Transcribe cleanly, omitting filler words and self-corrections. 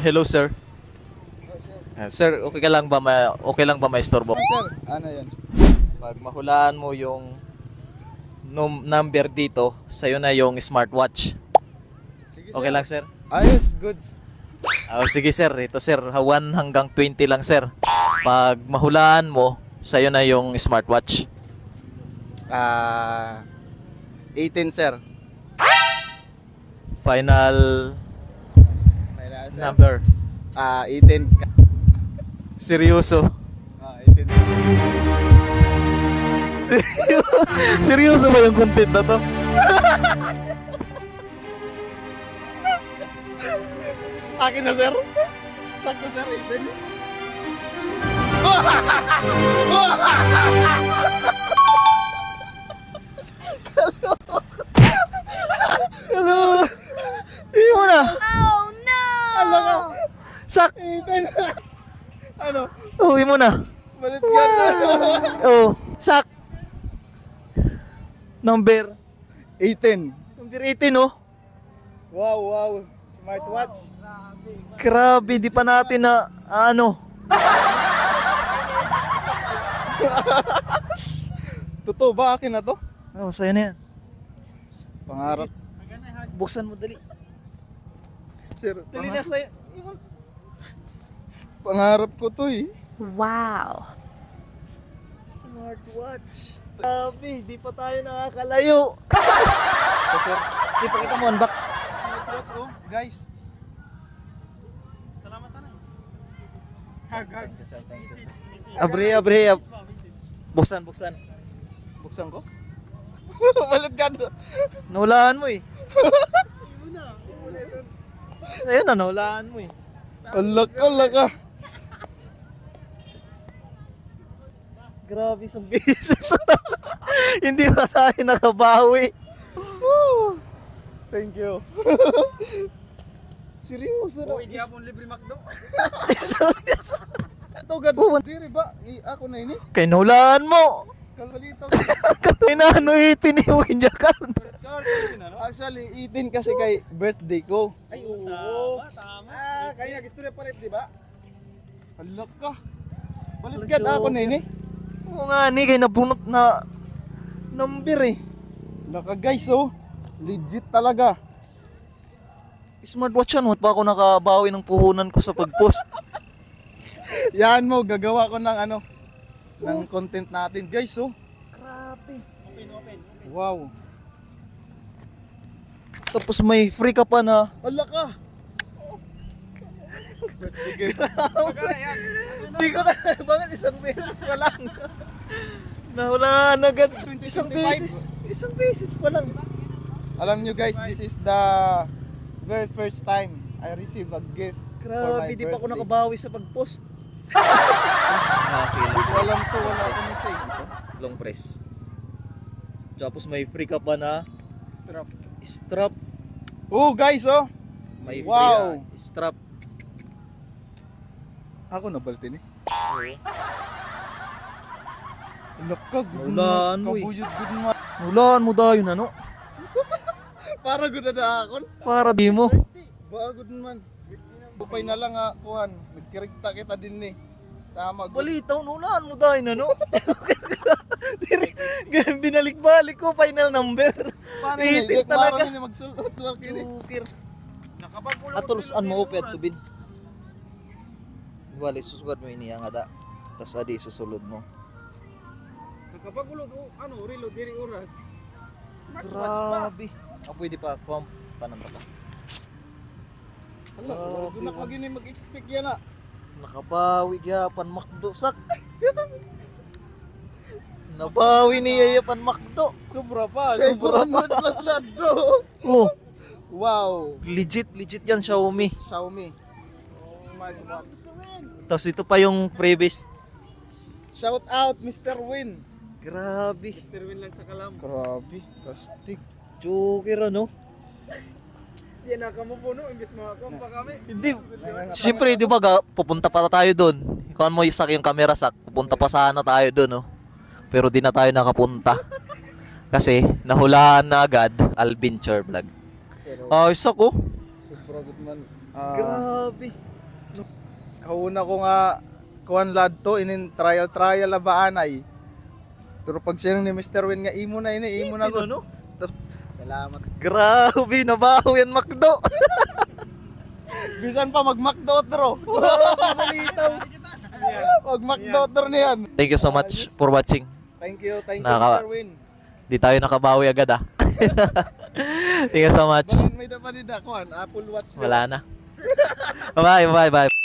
Hello sir. Sir, okay ka lang ba okay lang ba maistorbo? Sir, ano yan? Pag mahulaan mo yung number dito, sa'yo na yung smartwatch. Sige, Okay sir. lang sir? Ayos, goods. Sige sir, ito sir, 1 hanggang 20 lang sir. Pag mahulaan mo, sa'yo na yung smartwatch. 18, sir. Final Sir. number. 18. Seryoso. 18. Seryoso ba yung content na to? Akin na, sir. Sakto, sir. 18. Hello. Hindi mo na. Oh no! Ala ka. Sak. 18. Ano? Uwi mo na. Balit ka na. Oh, sak. Number 18. Number 18 oh. Wow, wow. Smartwatch. Grabe, di pa natin na ano. Totoo ba akin na to? Oh, sa'yo na yan. Pangarap. Buksan mo dali. Sir, Dali na sa'yo. pangarap ko to eh. Wow. Smartwatch. Grabe, di pa tayo nakakalayo. Ito, sir. Di pa kita mo unbox. Smartwatch, oh. Guys. Salamat na. Hag. Abre. Buksan. Buksan ko? Balit ka na. Nahulaan mo eh. Sa'yo na, nahulaan mo eh. Ala ka. Grabe, isang beses. Hindi pa tayo nakabawi. Woo! Thank you. Seryoso na. hindi ako libre McDo. Isang beses. Ito, gad. Oh, Diri ba? Ako na ini. Kaya nahulaan mo. Kalbalito. Kaya itiniwin niya ka. Actually, 18 kasi kay birthday ko. Ay, oo. Tama. Kaya nag-istorya palit, di ba? Halak ka. Balit Walang ka ako joke na ini. Oo nga, ni. Kaya nabunot na number eh. Halak ka guys, oh. Legit talaga. Smartwatch yan. Ba't pa ako nakabawi ng puhunan ko sa pag-post? Yan mo, gagawa ko ng ano, ng content natin. Guys, oh. Grabe. Open. Wow. Tapos may free ka pa na. Halak ka. Hindi ko na. Bakit isang beses pa lang? Nahulaan agad. Isang 2025. beses. Isang beses pa lang. Alam nyo guys, this is the very first time I receive a gift for my Grabe, di pa ako birthday. nakabawi sa pag-post. Sige, Walang to, wala ko nito eh. long press. Tapos may free ka pa na Strap. strap. Oh guys, oh. May free Wow. na strap. Ako na baltin eh. Alak ka, Naulaan mo eh. kabuyod good man. Nahulaan mo daw yun ano? Para good na akon. Para di mo. Ba good man. Bupay na lang ha, kuhan. Nagkirikta kita din eh. Tama. Good. Balitaw, nahulaan mo daw yun ano? Binalik-balik ko, final number. Paano yun? Itik talaga. Paano yun magsulot work yun eh. Chukir. Atulos an mo upet tubid. Wala susugad mo ini nga da. Tas adi susulod mo. Nakapagulod ano, reload diri oras. Grabe. Pwede pa pump panan pa. Hala, wala na lagi ni mag-expect yan ah. Nakabawi gyapon makdo sak. Nabawi niya yapan makdo. Sobra pa. Sobra pa. 700 plus lado. Oh, Wow. legit yan Xiaomi. Xiaomi. Smartwatch. Tapos ito pa yung freebies. Shout out Mr. Win. Grabe. Mr. Win lang sa kalam. Grabe. Kastig. Chukir ano? Yan na kamo puno imbes makakampa kami. Hindi. Siyempre, di ba, pupunta pa tayo doon. Ikaw mo yung camera sak, pupunta pa sana tayo doon, no? Pero di na tayo nakapunta. Kasi nahulaan na agad Alvin Char Vlog. Pero Sak oh. sobra good man. Grabe. Kauna ko nga kuan lad to inin trial labaanay. Pero pag siyang ni Mr. Win nga imo na gud. Ano? Salamat. Grabe, nabaho yan McDo. Bisan pa mag-McDo bro. Malitaw. Mag-McDo niyan. Thank you so much for watching. Thank you Naka- Mr. Win. Di tayo nakabawi agad ah. Thank you so much. May dapat kuan Apple Watch. Wala na. Bye bye bye.